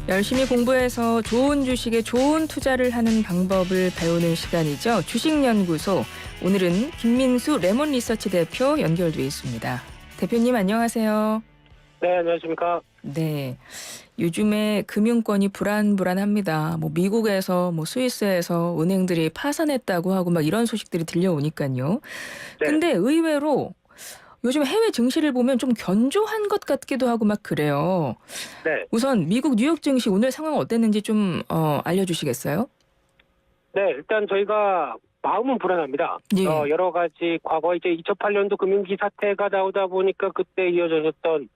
열심히 공부해서 좋은 주식에 좋은 투자를 하는 방법을 배우는 시간이죠. 주식연구소. 오늘은 김민수 레몬리서치 대표 연결돼 있습니다. 대표님 안녕하세요. 네, 안녕하십니까. 네. 요즘에 금융권이 불안합니다. 미국에서 스위스에서 은행들이 파산했다고 하고 이런 소식들이 들려오니까요. 네. 근데 의외로 요즘 해외 증시를 보면 좀 견조한 것 같기도 하고 그래요. 네. 우선 미국 뉴욕 증시 오늘 상황 어땠는지 좀 알려주시겠어요? 네, 일단 저희가 마음은 불안합니다. 예. 여러 가지 과거 이제 2008년도 금융위기 사태가 나오다 보니까 그때 이어졌던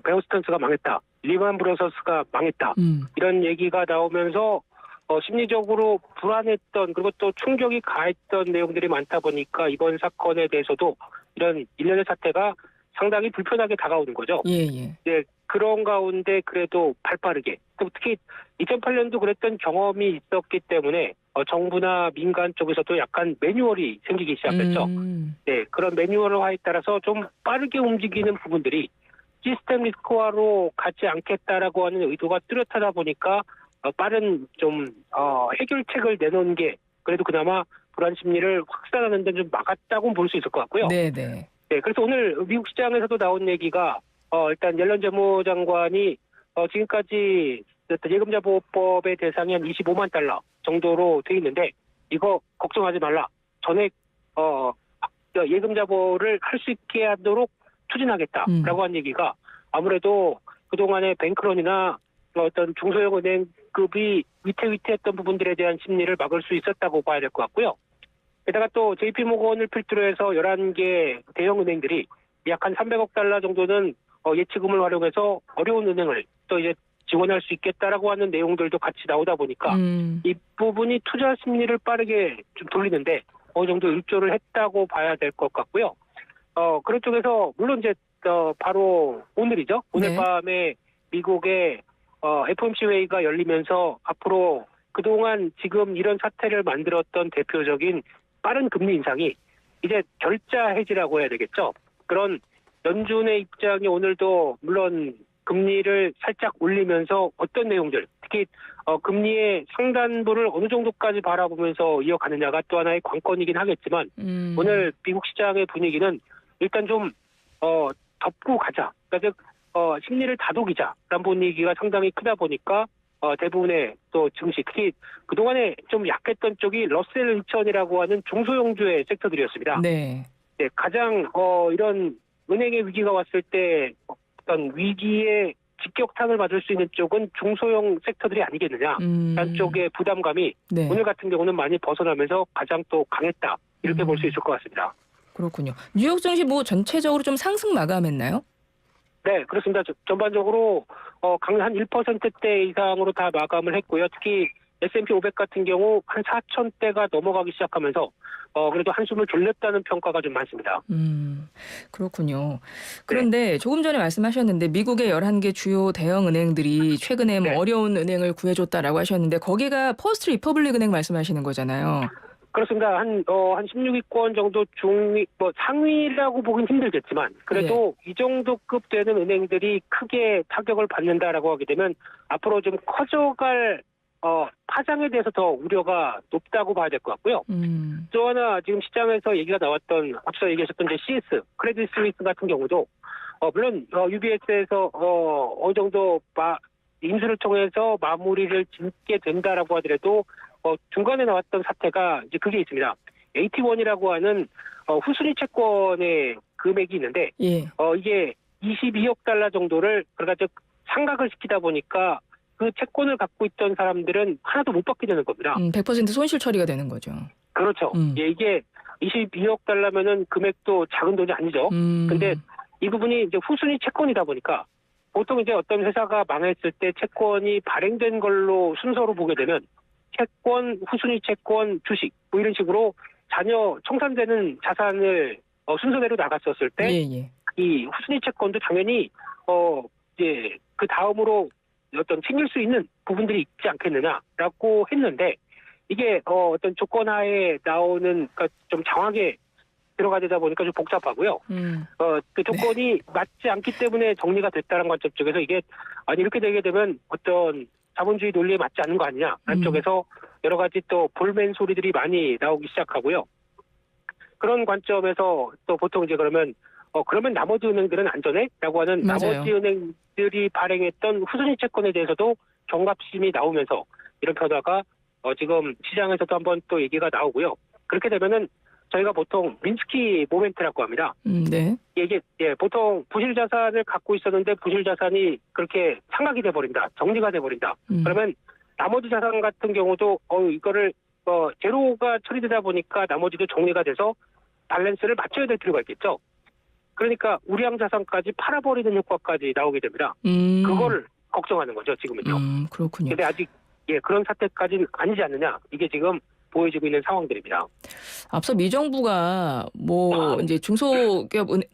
베어스턴스가 망했다. 리만 브로서스가 망했다. 이런 얘기가 나오면서 심리적으로 불안했던 그리고 또 충격이 가했던 내용들이 많다 보니까 이번 사건에 대해서도 이런 일련의 사태가 상당히 불편하게 다가오는 거죠. 예. 네, 그런 가운데 그래도 발빠르게 또 특히 2008년도 그랬던 경험이 있었기 때문에 정부나 민간 쪽에서도 약간 매뉴얼이 생기기 시작했죠. 네, 그런 매뉴얼화에 따라서 좀 빠르게 움직이는 부분들이 시스템 리스크화로 가지 않겠다라고 하는 의도가 뚜렷하다 보니까 빠른 좀 해결책을 내놓은 게 그래도 그나마 불안 심리를 확산하는 데 좀 막았다고 볼 수 있을 것 같고요. 네네. 네, 그래서 오늘 미국 시장에서도 나온 얘기가 일단 옐런 재무장관이 지금까지 예금자 보호법의 대상이 한 25만 달러 정도로 돼 있는데 이거 걱정하지 말라. 전액 예금자 보호를 할 수 있게 하도록 추진하겠다라고 한 얘기가 아무래도 그동안의 뱅크런이나 어떤 중소형 은행급이 위태위태했던 부분들에 대한 심리를 막을 수 있었다고 봐야 될 것 같고요. 게다가 또 JP모건을 필두로 해서 11개 대형 은행들이 약 한 300억 달러 정도는 예치금을 활용해서 어려운 은행을 또 이제 지원할 수 있겠다라고 하는 내용들도 같이 나오다 보니까 이 부분이 투자 심리를 빠르게 좀 돌리는데 어느 정도 일조를 했다고 봐야 될 것 같고요. 그런 쪽에서 물론 이제 바로 오늘이죠. 오늘 네. 밤에 미국의 FOMC 회의가 열리면서 앞으로 그동안 지금 이런 사태를 만들었던 대표적인 빠른 금리 인상이 이제 결자 해지라고 해야 되겠죠. 그런 연준의 입장이 오늘도 물론 금리를 살짝 올리면서 어떤 내용들, 특히 금리의 상단부를 어느 정도까지 바라보면서 이어가느냐가 또 하나의 관건이긴 하겠지만 오늘 미국 시장의 분위기는 일단 좀 덮고 가자. 그러니까 즉 심리를 다독이자라는 분위기가 상당히 크다 보니까 대부분의 또 증시, 특히 그동안에 좀 약했던 쪽이 러셀 2000이라고 하는 중소형주의 섹터들이었습니다. 네. 네, 가장 이런 은행의 위기가 왔을 때 어떤 위기에 직격탄을 맞을 수 있는 쪽은 중소형 섹터들이 아니겠느냐라는 쪽의 부담감이 네. 오늘 같은 경우는 많이 벗어나면서 가장 또 강했다. 이렇게 볼 수 있을 것 같습니다. 그렇군요. 뉴욕 증시 전체적으로 좀 상승 마감했나요? 네, 그렇습니다. 전반적으로 한 1%대 이상으로 다 마감을 했고요. 특히 S&P 500 같은 경우 한 4,000대가 넘어가기 시작하면서 그래도 한숨을 돌렸다는 평가가 좀 많습니다. 그렇군요. 그런데 조금 전에 말씀하셨는데 미국의 11개 주요 대형 은행들이 최근에 네. 어려운 은행을 구해줬다라고 하셨는데 거기가 퍼스트 리퍼블릭 은행 말씀하시는 거잖아요. 그렇습니다. 한 16위권 정도 상위라고 보긴 힘들겠지만 그래도 이 정도급 되는 은행들이 크게 타격을 받는다라고 하게 되면 앞으로 좀 커져갈 파장에 대해서 더 우려가 높다고 봐야 될 것 같고요. 또 하나 지금 시장에서 얘기가 나왔던 앞서 얘기하셨던 이제 CS, 크레딧 스위스 같은 경우도 물론 UBS에서 어느 정도 인수를 통해서 마무리를 짓게 된다라고 하더라도 중간에 나왔던 사태가 이제 그게 있습니다. AT1이라고 하는 후순위 채권의 금액이 있는데 예. 이게 22억 달러 정도를 그러니까 즉 상각을 시키다 보니까 그 채권을 갖고 있던 사람들은 하나도 못 받게 되는 겁니다. 100% 손실 처리가 되는 거죠. 그렇죠. 예, 이게 22억 달러면은 금액도 작은 돈이 아니죠. 근데 이 부분이 이제 후순위 채권이다 보니까 보통 이제 어떤 회사가 망했을 때 채권이 발행된 걸로 순서로 보게 되면 채권, 후순위 채권, 주식 이런 식으로 자녀 청산되는 자산을 순서대로 나갔었을 때 이 후순위 채권도 당연히 이제 그 다음으로 어떤 챙길 수 있는 부분들이 있지 않겠느냐라고 했는데 이게 어떤 조건하에 나오는 그러니까 좀 장하게 들어가야 되다 보니까 좀 복잡하고요. 그 조건이 맞지 않기 때문에 정리가 됐다는 관점 쪽에서 이게 아니 이렇게 되게 되면 어떤 자본주의 논리에 맞지 않는 거 아니냐라는 쪽에서 여러 가지 또 볼멘 소리들이 많이 나오기 시작하고요. 그런 관점에서 또 보통 이제 그러면 나머지 은행들은 안전해?라고 하는 맞아요. 나머지 은행들이 발행했던 후순위 채권에 대해서도 경각심이 나오면서 이런 변화가 지금 시장에서도 한번 또 얘기가 나오고요. 그렇게 되면은 저희가 보통 민스키 모멘트라고 합니다. 네. 이게 보통 부실 자산을 갖고 있었는데 부실 자산이 그렇게 상각이 돼버린다, 정리가 돼버린다. 그러면 나머지 자산 같은 경우도 이거를 제로가 처리되다 보니까 나머지도 정리가 돼서 밸런스를 맞춰야 될 필요가 있겠죠. 그러니까 우량 자산까지 팔아버리는 효과까지 나오게 됩니다. 그걸 걱정하는 거죠, 지금은요. 그렇군요. 근데 아직 그런 사태까지는 아니지 않느냐. 이게 지금 보여지고 있는 상황들입니다. 앞서 미 정부가 이제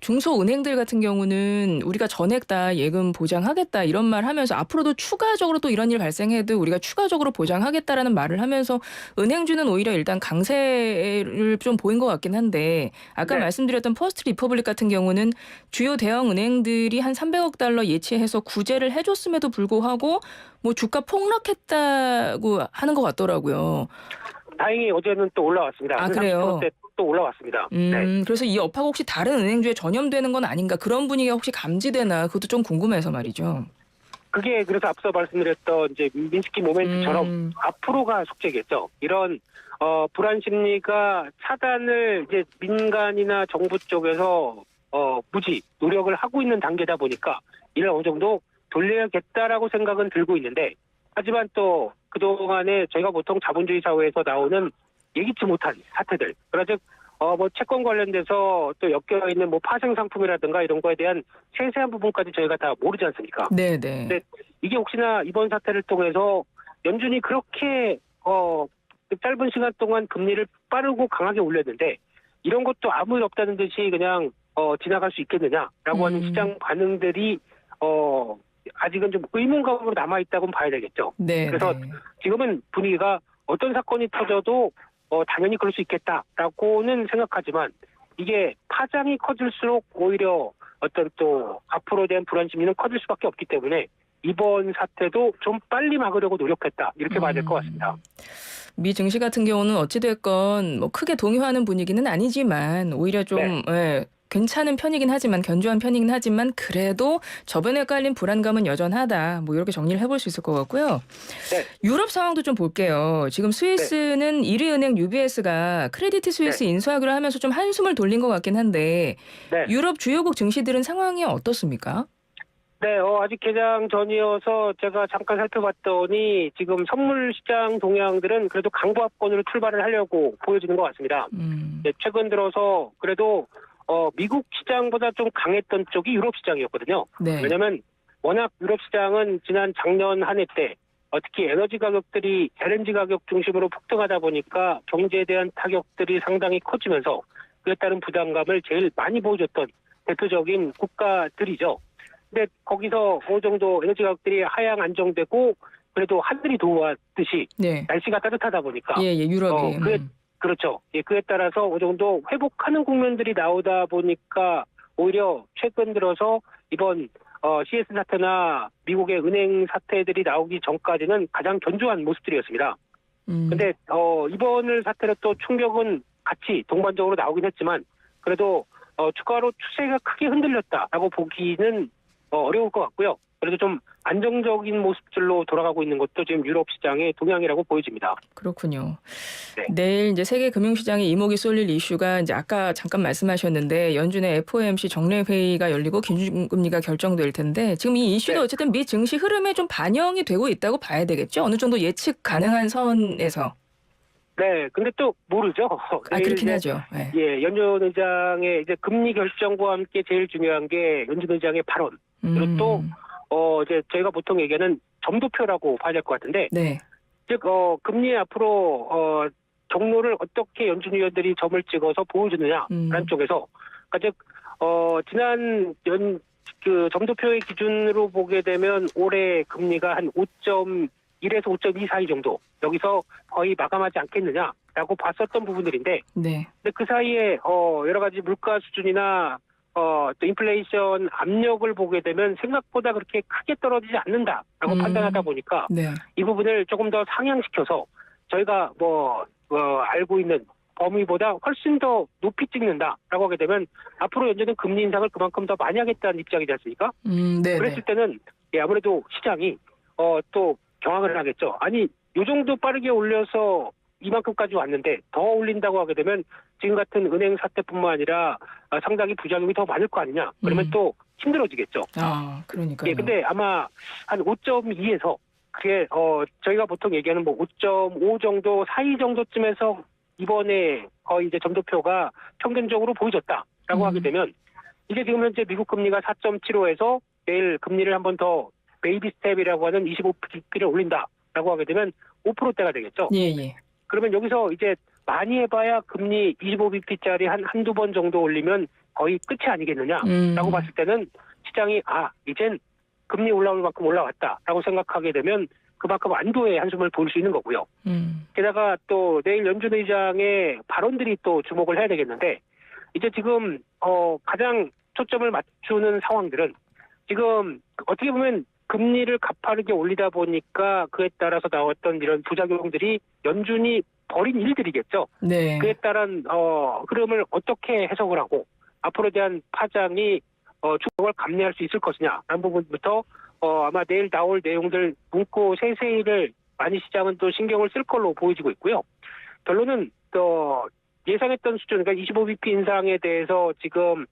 중소은행들 같은 경우는 우리가 전액 다 예금 보장하겠다 이런 말 하면서 앞으로도 추가적으로 또 이런 일 발생해도 우리가 추가적으로 보장하겠다라는 말을 하면서 은행주는 오히려 일단 강세를 좀 보인 것 같긴 한데 아까 말씀드렸던 퍼스트 리퍼블릭 같은 경우는 주요 대형 은행들이 한 300억 달러 예치해서 구제를 해줬음에도 불구하고 주가 폭락했다고 하는 것 같더라고요. 다행히 어제는 또 올라왔습니다. 아, 그래요? 또 올라왔습니다. 그래서 이 여파가 혹시 다른 은행주에 전염되는 건 아닌가 그런 분위기가 혹시 감지되나 그것도 좀 궁금해서 말이죠. 그게 그래서 앞서 말씀드렸던 이제 민스키 모멘트처럼 앞으로가 숙제겠죠. 이런 불안 심리가 차단을 이제 민간이나 정부 쪽에서 무지 노력을 하고 있는 단계다 보니까 이를 어느 정도 돌려야겠다라고 생각은 들고 있는데 하지만 또 그동안에 저희가 보통 자본주의 사회에서 나오는 예기치 못한 사태들, 그러즉 채권 관련돼서 또 엮여 있는 파생 상품이라든가 이런 거에 대한 세세한 부분까지 저희가 다 모르지 않습니까? 네. 근데 이게 혹시나 이번 사태를 통해서 연준이 그렇게 짧은 시간 동안 금리를 빠르고 강하게 올렸는데 이런 것도 아무 일 없다는 듯이 그냥 지나갈 수 있겠느냐라고 하는 시장 반응들이 아직은 좀 의문감으로 남아있다고는 봐야 되겠죠. 네. 그래서 지금은 분위기가 어떤 사건이 터져도 당연히 그럴 수 있겠다라고는 생각하지만 이게 파장이 커질수록 오히려 어떤 또 앞으로 대한 불안 심리는 커질 수밖에 없기 때문에 이번 사태도 좀 빨리 막으려고 노력했다 이렇게 봐야 될 것 같습니다. 미 증시 같은 경우는 어찌됐건 크게 동요하는 분위기는 아니지만 오히려 좀 괜찮은 편이긴 하지만 견조한 편이긴 하지만 그래도 저번에 깔린 불안감은 여전하다. 이렇게 정리를 해볼 수 있을 것 같고요. 유럽 상황도 좀 볼게요. 지금 스위스는 1위 은행 UBS가 크레디트 스위스 인수하기로 하면서 좀 한숨을 돌린 것 같긴 한데 유럽 주요국 증시들은 상황이 어떻습니까? 아직 개장 전이어서 제가 잠깐 살펴봤더니 지금 선물 시장 동향들은 그래도 강보합권으로 출발을 하려고 보여지는 것 같습니다. 최근 들어서 그래도 미국 시장보다 좀 강했던 쪽이 유럽 시장이었거든요. 왜냐하면 워낙 유럽 시장은 지난 작년 한 해 때 특히 에너지 가격들이 LNG 가격 중심으로 폭등하다 보니까 경제에 대한 타격들이 상당히 커지면서 그에 따른 부담감을 제일 많이 보여줬던 대표적인 국가들이죠. 근데 거기서 어느 정도 에너지 가격들이 하향 안정되고 그래도 하늘이 도왔듯이 날씨가 따뜻하다 보니까 유럽이 그렇죠. 그에 따라서 어느 정도 회복하는 국면들이 나오다 보니까 오히려 최근 들어서 이번 CS 사태나 미국의 은행 사태들이 나오기 전까지는 가장 견조한 모습들이었습니다. 근데 이번 사태로 또 충격은 같이 동반적으로 나오긴 했지만 그래도 추가로 추세가 크게 흔들렸다라고 보기는 어려울 것 같고요. 그래도 좀 안정적인 모습들로 돌아가고 있는 것도 지금 유럽 시장의 동향이라고 보여집니다. 그렇군요. 내일 이제 세계 금융시장에 이목이 쏠릴 이슈가 이제 아까 잠깐 말씀하셨는데 연준의 FOMC 정례 회의가 열리고 기준금리가 결정될 텐데 지금 이 이슈도 어쨌든 미 증시 흐름에 좀 반영이 되고 있다고 봐야 되겠죠? 어느 정도 예측 가능한 선에서. 근데 또 모르죠. 그렇긴 하죠. 연준 의장의 이제 금리 결정과 함께 제일 중요한 게 연준 의장의 발언. 그리고 또 이제 저희가 보통 얘기하는 점도표라고 봐야 될 것 같은데, 즉 금리 앞으로 경로를 어떻게 연준 위원들이 점을 찍어서 보여주느냐라는 쪽에서, 그러니까 즉 지난 그 점도표의 기준으로 보게 되면 올해 금리가 한 5.25 5.1에서 5.2 사이 정도 여기서 거의 마감하지 않겠느냐라고 봤었던 부분들인데 네. 근데 그 사이에 여러 가지 물가 수준이나 또 인플레이션 압력을 보게 되면 생각보다 그렇게 크게 떨어지지 않는다라고 판단하다 보니까 네. 이 부분을 조금 더 상향시켜서 저희가 알고 있는 범위보다 훨씬 더 높이 찍는다라고 하게 되면 앞으로 연준은 금리 인상을 그만큼 더 많이 하겠다는 입장이지 않습니까? 네. 그랬을 때는 아무래도 시장이 또 경악을 하겠죠. 아니 이 정도 빠르게 올려서 이만큼까지 왔는데 더 올린다고 하게 되면 지금 같은 은행 사태뿐만 아니라 상당히 부작용이 더 많을 거 아니냐. 그러면 또 힘들어지겠죠. 그러니까요. 예, 근데 아마 한 5.2에서 그게 저희가 보통 얘기하는 5.5 정도 사이 정도쯤에서 이번에 거의 이제 점도표가 평균적으로 보여줬다라고 하게 되면 이게 지금 현재 미국 금리가 4.75에서 내일 금리를 한 번 더 베이비 스텝이라고 하는 25bp를 올린다라고 하게 되면 5%대가 되겠죠. 예. 그러면 여기서 이제 많이 해봐야 금리 25bp짜리 한두 번 정도 올리면 거의 끝이 아니겠느냐라고 봤을 때는 시장이 이젠 금리 올라올 만큼 올라왔다라고 생각하게 되면 그만큼 안도의 한숨을 보일 수 있는 거고요. 게다가 또 내일 연준 의장의 발언들이 또 주목을 해야 되겠는데 이제 지금 가장 초점을 맞추는 상황들은 지금 어떻게 보면 금리를 가파르게 올리다 보니까 그에 따라서 나왔던 이런 부작용들이 연준이 벌인 일들이겠죠. 네. 그에 따른 흐름을 어떻게 해석을 하고 앞으로에 대한 파장이 충격을 감내할 수 있을 것이냐라는 부분부터 아마 내일 나올 내용들 문구 세세히를 많이 시장은 또 신경을 쓸 걸로 보여지고 있고요. 결론은 또 예상했던 수준, 그러니까 25bp 인상에 대해서 지금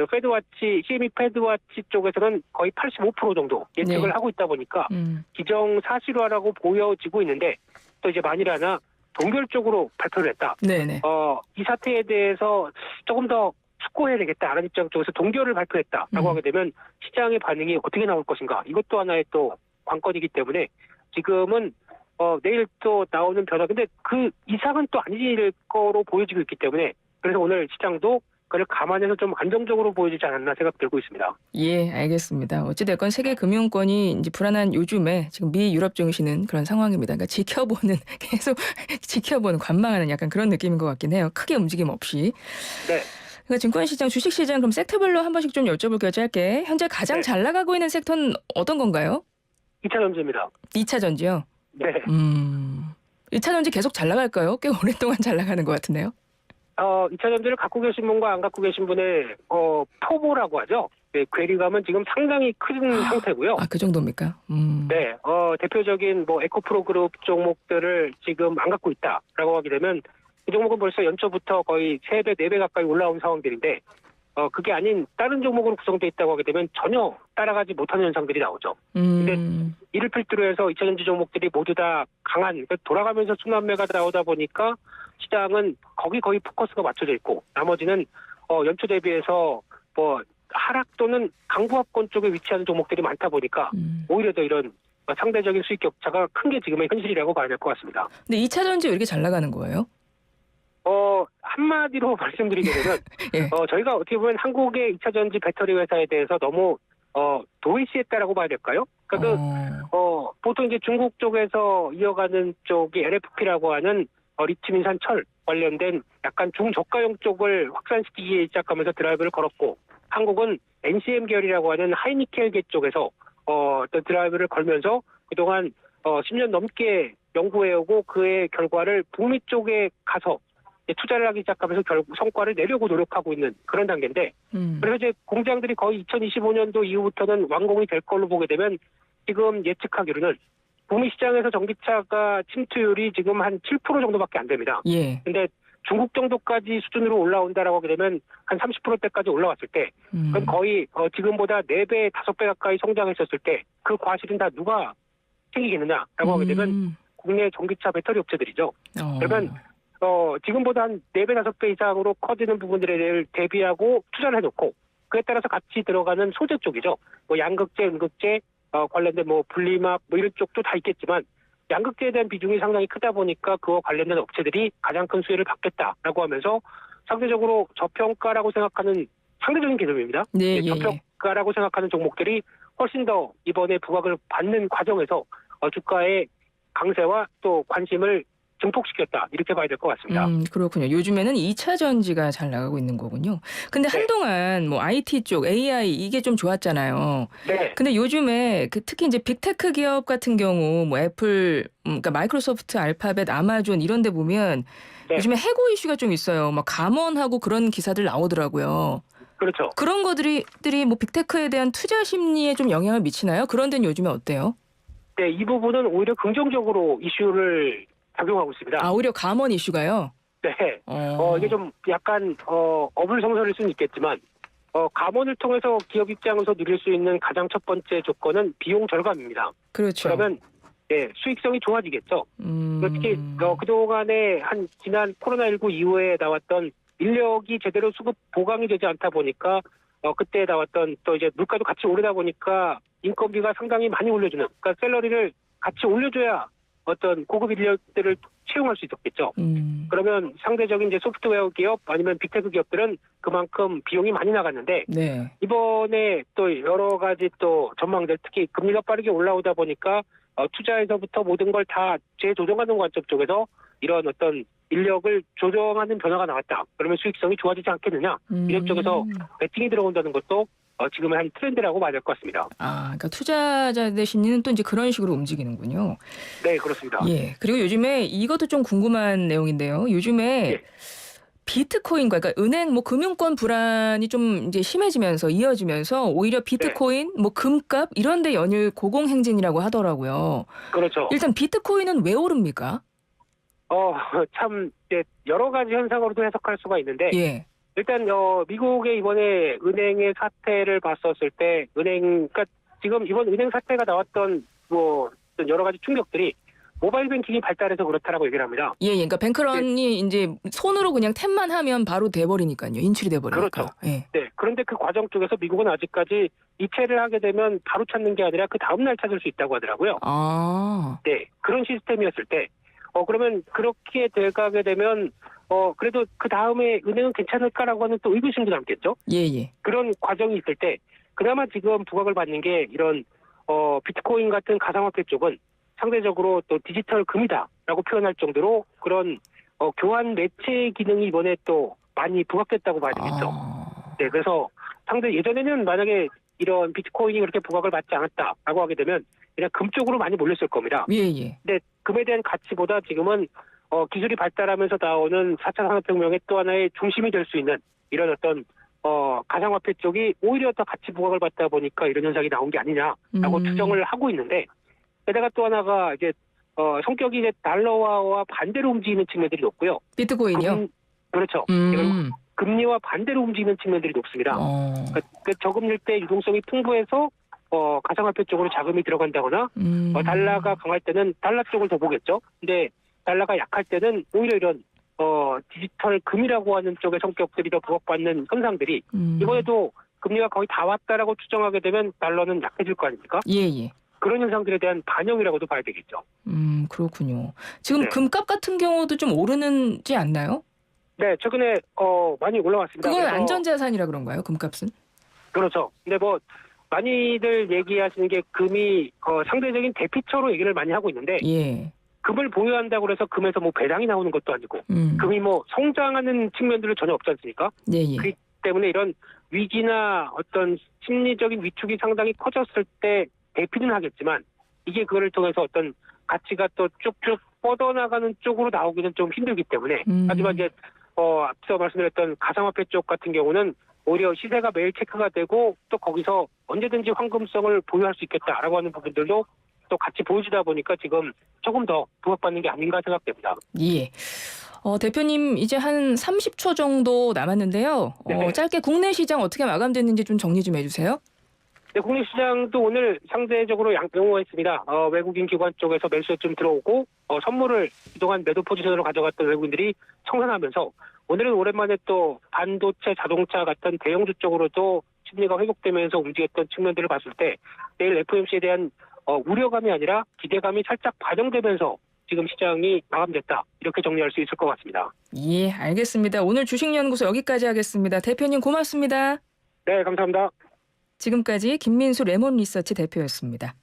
페드와치, CME 페드와치 쪽에서는 거의 85% 정도 예측을 하고 있다 보니까 기정사실화라고 보여지고 있는데 또 이제 만일 하나 동결적으로 발표를 했다. 네네. 이 사태에 대해서 조금 더 숙고해야 되겠다라는 입장 쪽에서 동결을 발표했다라고 하게 되면 시장의 반응이 어떻게 나올 것인가. 이것도 하나의 또 관건이기 때문에 지금은 내일 또 나오는 변화. 근데 그 이상은 또 아닐 거로 보여지고 있기 때문에 그래서 오늘 시장도 그걸 감안해서 좀 안정적으로 보여지지 않았나 생각 들고 있습니다. 예, 알겠습니다. 어찌됐건 세계 금융권이 이제 불안한 요즘에 지금 미 유럽 증시는 그런 상황입니다. 그러니까 계속 지켜보는, 관망하는 약간 그런 느낌인 것 같긴 해요. 크게 움직임 없이. 네. 그러니까 증권시장, 주식시장 그럼 섹터별로 한 번씩 좀 여쭤볼게요. 짧게. 현재 가장 잘 나가고 있는 섹터는 어떤 건가요? 2차 전지입니다. 2차 전지요? 네. 2차 전지 계속 잘 나갈까요? 꽤 오랫동안 잘 나가는 것 같은데요. 2차 전지를 갖고 계신 분과 안 갖고 계신 분의 포보라고 하죠. 네, 괴리감은 지금 상당히 큰 상태고요. 그 정도입니까? 네, 대표적인 에코프로 그룹 종목들을 지금 안 갖고 있다라고 하게 되면 이 종목은 벌써 연초부터 거의 3배, 4배 가까이 올라온 상황들인데 그게 아닌 다른 종목으로 구성되어 있다고 하게 되면 전혀 따라가지 못하는 현상들이 나오죠. 근데 이를 필두로 해서 2차 전지 종목들이 모두 다 강한, 그러니까 돌아가면서 순환매가 나오다 보니까 시장은 거기 거의 포커스가 맞춰져 있고 나머지는 연초 대비해서 하락 또는 강보합권 쪽에 위치하는 종목들이 많다 보니까 오히려 더 이런 상대적인 수익 격차가 큰 게 지금의 현실이라고 봐야 될 것 같습니다. 근데 2차 전지 왜 이렇게 잘 나가는 거예요? 한마디로 말씀드리게 되면 예. 저희가 어떻게 보면 한국의 2차 전지 배터리 회사에 대해서 너무 도외시했다라고 봐야 될까요? 그러니까 보통 이제 중국 쪽에서 이어가는 쪽이 LFP라고 하는 리튬 인산 철 관련된 약간 중저가용 쪽을 확산시키기 시작하면서 드라이브를 걸었고 한국은 NCM 계열이라고 하는 하이니켈계 쪽에서 어떤 드라이브를 걸면서 그동안 10년 넘게 연구해오고 그의 결과를 북미 쪽에 가서 투자를 하기 시작하면서 결국 성과를 내려고 노력하고 있는 그런 단계인데 그래서 이제 공장들이 거의 2025년도 이후부터는 완공이 될 걸로 보게 되면 지금 예측하기로는 북미 시장에서 전기차가 침투율이 지금 한 7% 정도밖에 안 됩니다. 예. 근데 중국 정도까지 수준으로 올라온다라고 하게 되면 한 30%대까지 올라왔을 때 그건 거의 지금보다 4배, 5배 가까이 성장했었을 때 그 과실은 다 누가 챙기겠느냐라고 하게 되면 국내 전기차 배터리 업체들이죠. 그러면 지금보다 한 4배, 5배 이상으로 커지는 부분들에 대비하고 투자를 해놓고 그에 따라서 같이 들어가는 소재 쪽이죠. 양극재, 음극재 관련된 분리막 이런 쪽도 다 있겠지만 양극재에 대한 비중이 상당히 크다 보니까 그와 관련된 업체들이 가장 큰 수혜를 받겠다라고 하면서 상대적으로 저평가라고 생각하는 상대적인 개념입니다. 네, 저평가라고 생각하는 종목들이 훨씬 더 이번에 부각을 받는 과정에서 주가의 강세와 또 관심을 증폭시켰다 이렇게 봐야 될 것 같습니다. 그렇군요. 요즘에는 2차 전지가 잘 나가고 있는 거군요. 근데 네. 한동안 뭐 IT 쪽, AI 이게 좀 좋았잖아요. 네, 근데 요즘에 특히 이제 빅테크 기업 같은 경우 뭐 애플, 그러니까 마이크로소프트, 알파벳, 아마존 이런 데 보면 네, 요즘에 해고 이슈가 좀 있어요. 막 감원하고 그런 기사들 나오더라고요. 그렇죠. 그런 것들이 뭐 빅테크에 대한 투자 심리에 좀 영향을 미치나요? 그런 데는 요즘에 어때요? 네, 이 부분은 오히려 긍정적으로 이슈를 작용하고 있습니다. 아, 오히려 감원 이슈가요? 네, 이게 어, 좀 약간 어불성설일 수는 있겠지만 감원을 통해서 기업 입장에서 누릴 수 있는 가장 첫 번째 조건은 비용 절감입니다. 그렇죠. 그러면 수익성이 좋아지겠죠. 특히 음, 그동안에 지난 코로나19 이후에 나왔던 인력이 제대로 수급 보강이 되지 않다 보니까 그때 나왔던 또 이제 물가도 같이 오르다 보니까 인건비가 상당히 많이 올려주는, 그러니까 샐러리를 같이 올려줘야 어떤 고급 인력들을 채용할 수 있었겠죠. 그러면 상대적인 이제 소프트웨어 기업 아니면 빅테크 기업들은 그만큼 비용이 많이 나갔는데 네. 이번에 또 여러 가지 또 전망들, 특히 금리가 빠르게 올라오다 보니까 투자에서부터 모든 걸 다 재조정하는 관점 쪽에서 이런 어떤 인력을 조정하는 변화가 나왔다. 그러면 수익성이 좋아지지 않겠느냐. 이런 쪽에서 베팅이 들어온다는 것도 지금의 한 트렌드라고 봐야 될 것 같습니다. 아, 그러니까 투자자들 심리는 또 이제 그런 식으로 움직이는군요. 네, 그렇습니다. 예. 그리고 요즘에 이것도 좀 궁금한 내용인데요. 요즘에 예. 비트코인과 그러니까 은행 뭐 금융권 불안이 좀 이제 심해지면서 이어지면서 오히려 네, 비트코인 뭐 금값 이런 데 연일 고공행진이라고 하더라고요. 그렇죠. 일단 비트코인은 왜 오릅니까? 참 이제 여러 가지 현상으로도 해석할 수가 있는데 예. 일단 미국의 이번에 은행의 사태를 봤었을 때 그러니까 지금 이번 은행 사태가 나왔던 뭐 어떤 여러 가지 충격들이 모바일 뱅킹이 발달해서 그렇다라고 얘기를 합니다. 예, 예. 그러니까 네, 뱅크런이 이제 손으로 그냥 탭만 하면 바로 돼 버리니까요. 인출이 돼 그렇죠. 버리니까. 예. 네, 그런데 그 과정 쪽에서 미국은 아직까지 이체를 하게 되면 바로 찾는 게 아니라 그 다음 날 찾을 수 있다고 하더라고요. 아. 네, 그런 시스템이었을 때, 그러면 그렇게 돼가게 되면, 그래도 그 다음에 은행은 괜찮을까라고 하는 또 의구심도 남겠죠? 예, 예. 그런 과정이 있을 때, 그나마 지금 부각을 받는 게 이런, 비트코인 같은 가상화폐 쪽은 상대적으로 또 디지털 금이다라고 표현할 정도로 그런, 교환 매체 기능이 이번에 또 많이 부각됐다고 봐야 되겠죠. 아. 네, 그래서 예전에는 만약에 이런 비트코인이 그렇게 부각을 받지 않았다라고 하게 되면 그냥 금 쪽으로 많이 몰렸을 겁니다. 예, 예. 근데 금에 대한 가치보다 지금은 기술이 발달하면서 나오는 4차 산업혁명의 또 하나의 중심이 될 수 있는 이런 어떤 가상화폐 쪽이 오히려 더 가치 부각을 받다 보니까 이런 현상이 나온 게 아니냐라고 추정을 하고 있는데 게다가 또 하나가 이제 성격이 이제 달러화와 반대로 움직이는 측면들이 높고요. 비트코인이요? 그렇죠. 그리고 음. 금리와 반대로 움직이는 측면들이 높습니다. 어. 그 저금리일 때 유동성이 풍부해서 가상화폐 쪽으로 자금이 들어간다거나 달러가 강할 때는 달러 쪽을 더 보겠죠. 근데 달러가 약할 때는 오히려 이런 디지털 금이라고 하는 쪽의 성격들이 더 부각받는 현상들이 이번에도 금리가 거의 다 왔다라고 추정하게 되면 달러는 약해질 거 아닙니까? 예, 예. 그런 현상들에 대한 반영이라고도 봐야 되겠죠. 그렇군요. 지금 네. 금값 같은 경우도 좀 오르는지 않나요? 네, 최근에 많이 올라왔습니다. 그건 그래서 안전자산이라 그런가요? 금값은? 그렇죠. 근데 뭐 많이들 얘기하시는 게 금이 상대적인 대피처로 얘기를 많이 하고 있는데 예. 금을 보유한다고 해서 금에서 뭐 배당이 나오는 것도 아니고 금이 뭐 성장하는 측면들은 전혀 없지 않습니까? 예, 예. 그렇기 때문에 이런 위기나 어떤 심리적인 위축이 상당히 커졌을 때 대피는 하겠지만 이게 그거를 통해서 어떤 가치가 또 쭉쭉 뻗어나가는 쪽으로 나오기는 좀 힘들기 때문에 하지만 이제 앞서 말씀드렸던 가상화폐 쪽 같은 경우는 오히려 시세가 매일 체크가 되고 또 거기서 언제든지 황금성을 보유할 수 있겠다라고 하는 부분들도 또 같이 보여주다 보니까 지금 조금 더 부각받는 게 아닌가 생각됩니다. 예. 대표님 이제 한 30초 정도 남았는데요. 네. 짧게 국내 시장 어떻게 마감됐는지 좀 정리 좀 해주세요. 네, 국내시장도 오늘 상대적으로 양호했습니다. 외국인 기관 쪽에서 매수에 좀 들어오고 선물을 그동안 매도 포지션으로 가져갔던 외국인들이 청산하면서 오늘은 오랜만에 또 반도체, 자동차 같은 대형주 쪽으로도 심리가 회복되면서 움직였던 측면들을 봤을 때 내일 FOMC에 대한 우려감이 아니라 기대감이 살짝 반영되면서 지금 시장이 마감됐다. 이렇게 정리할 수 있을 것 같습니다. 예, 알겠습니다. 오늘 주식연구소 여기까지 하겠습니다. 대표님 고맙습니다. 네, 감사합니다. 지금까지 김민수 레몬리서치 대표였습니다.